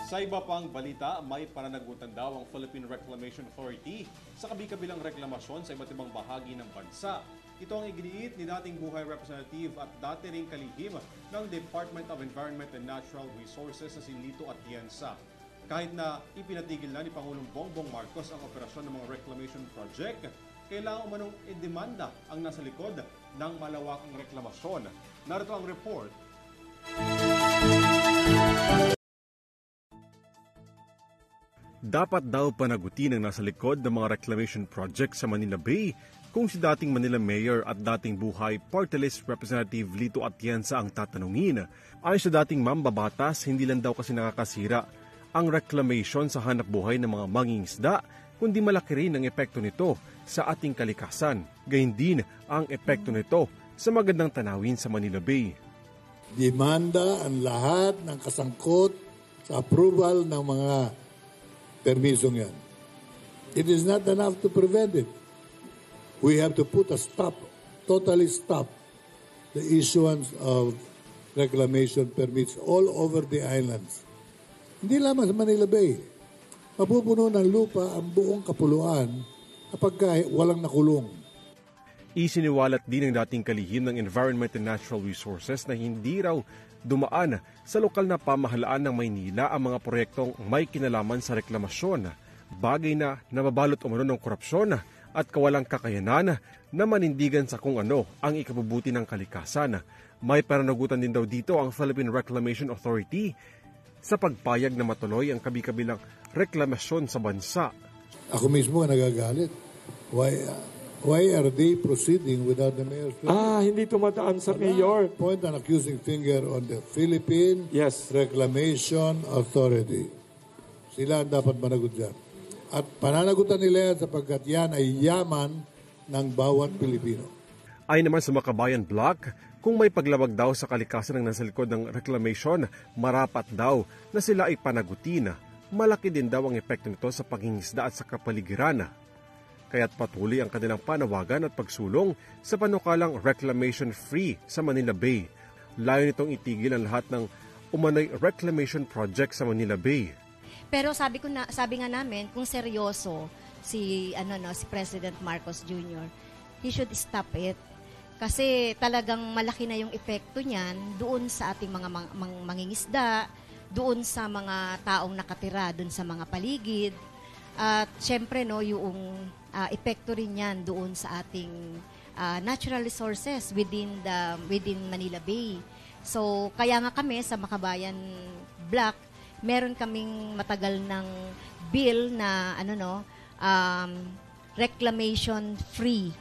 Sa iba pang balita, may pananagutan daw ang Philippine Reclamation Authority sa kabi-kabilang reklamasyon sa iba't ibang bahagi ng bansa. Ito ang iginiit ni dating Buhay Representative at dati ring kalihim ng Department of Environment and Natural Resources na si Lito Atienza. Kahit na ipinatigil na ni Pangulong Bongbong Marcos ang operasyon ng mga reclamation project, kailangan umanong idemanda ang nasa likod ng malawakang reklamasyon. Narito ang report. Dapat daw panagutin ang nasa likod ng mga reclamation project sa Manila Bay kung si dating Manila Mayor at dating Buhay Party List Representative Lito Atienza ang tatanungin. Ayon sa dating mambabatas, hindi lang daw kasi nakakasira ang reclamation sa hanap buhay ng mga mangingisda, kundi malaki rin ang epekto nito sa ating kalikasan. Gayun din ang epekto nito sa magandang tanawin sa Manila Bay. Demanda ang lahat ng kasangkot sa approval ng mga permisong yan. It is not enough to prevent it. We have to put a stop, totally stop, the issuance of reclamation permits all over the islands. Hindi lamang sa Manila Bay. Mapupuno ng lupa ang buong kapuluan kapag walang nakulong. Isiniwalat din ng dating kalihim ng Environment and Natural Resources na hindi raw dumaan sa lokal na pamahalaan ng Maynila ang mga proyektong may kinalaman sa reklamasyon, bagay na nababalot umano ng korupsyon at kawalang kakayanan na manindigan sa kung ano ang ikabubuti ng kalikasan. May pananagutan din daw dito ang Philippine Reclamation Authority sa pagpayag na matuloy ang kabi-kabilang reklamasyon sa bansa. Ako mismo ang nagagalit. Why are they proceeding without the mayor's permission? Hindi tumataan sa mayor. Point an accusing finger on the Philippine Reclamation Authority. Sila ang dapat managot dyan. At pananagutan nila yan sapagkat yan ay yaman ng bawat Pilipino. Ay naman sa Makabayan Block, kung may paglabag daw sa kalikasan ng nasa likod ng reclamation, marapat daw na sila ay panagutin. Malaki din daw ang epekto nito sa pangingisda at sa kapaligiran. Kaya't patuloy ang kanilang panawagan at pagsulong sa panukalang reclamation-free sa Manila Bay. Layo nitong itigil ang lahat ng umano'y reclamation project sa Manila Bay. Pero sabi nga namin, kung seryoso si President Marcos Jr., he should stop it. Kasi talagang malaki na yung epekto niyan doon sa ating mga mangingisda, doon sa mga taong nakatira doon sa mga paligid. At syempre yung epekto rin yan doon sa ating natural resources within Manila Bay. So kaya nga kami sa Makabayan Block, meron kaming matagal ng bill na reclamation free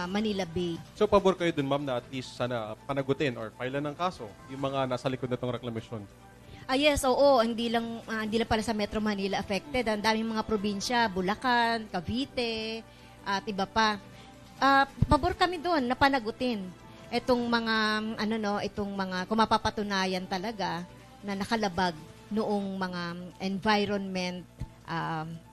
Manila Bay. So pabor kayo dun, ma'am, na at least sana panagutin or filean ng kaso yung mga nasa likod na itong reclamation? Yes, oo. Hindi lang pala sa Metro Manila affected. Ang daming mga probinsya, Bulacan, Cavite, at iba pa. Pabor kami doon na panagutin itong mga kung mapapatunayan talaga na nakalabag noong mga environment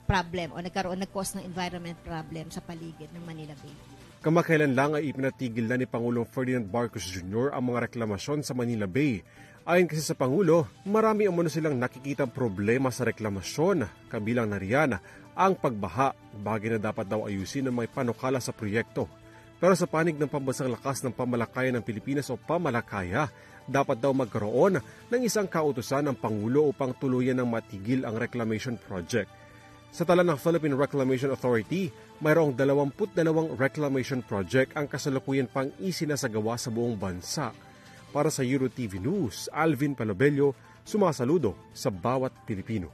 problem o nag-cause ng environment problem sa paligid ng Manila Bay. Kamakailan lang ay ipinatigil na ni Pangulong Ferdinand Marcos Jr. ang mga reklamasyon sa Manila Bay. Ayon kasi sa Pangulo, marami umano silang nakikitang problema sa reklamasyon, kabilang na riyan ang pagbaha, bagay na dapat daw ayusin ng may panukala sa proyekto. Pero sa panig ng Pambansang Lakas ng Pamalakayan ng Pilipinas o Pamalakaya, dapat daw magkaroon ng isang kautusan ng Pangulo upang tuluyan ng matigil ang reclamation project. Sa tala ng Philippine Reclamation Authority, mayroong 22 reclamation project ang kasalukuyan pang isinasagawa sa buong bansa. Para sa EuroTV News, Alvin Palobello, sumasaludo sa bawat Pilipino.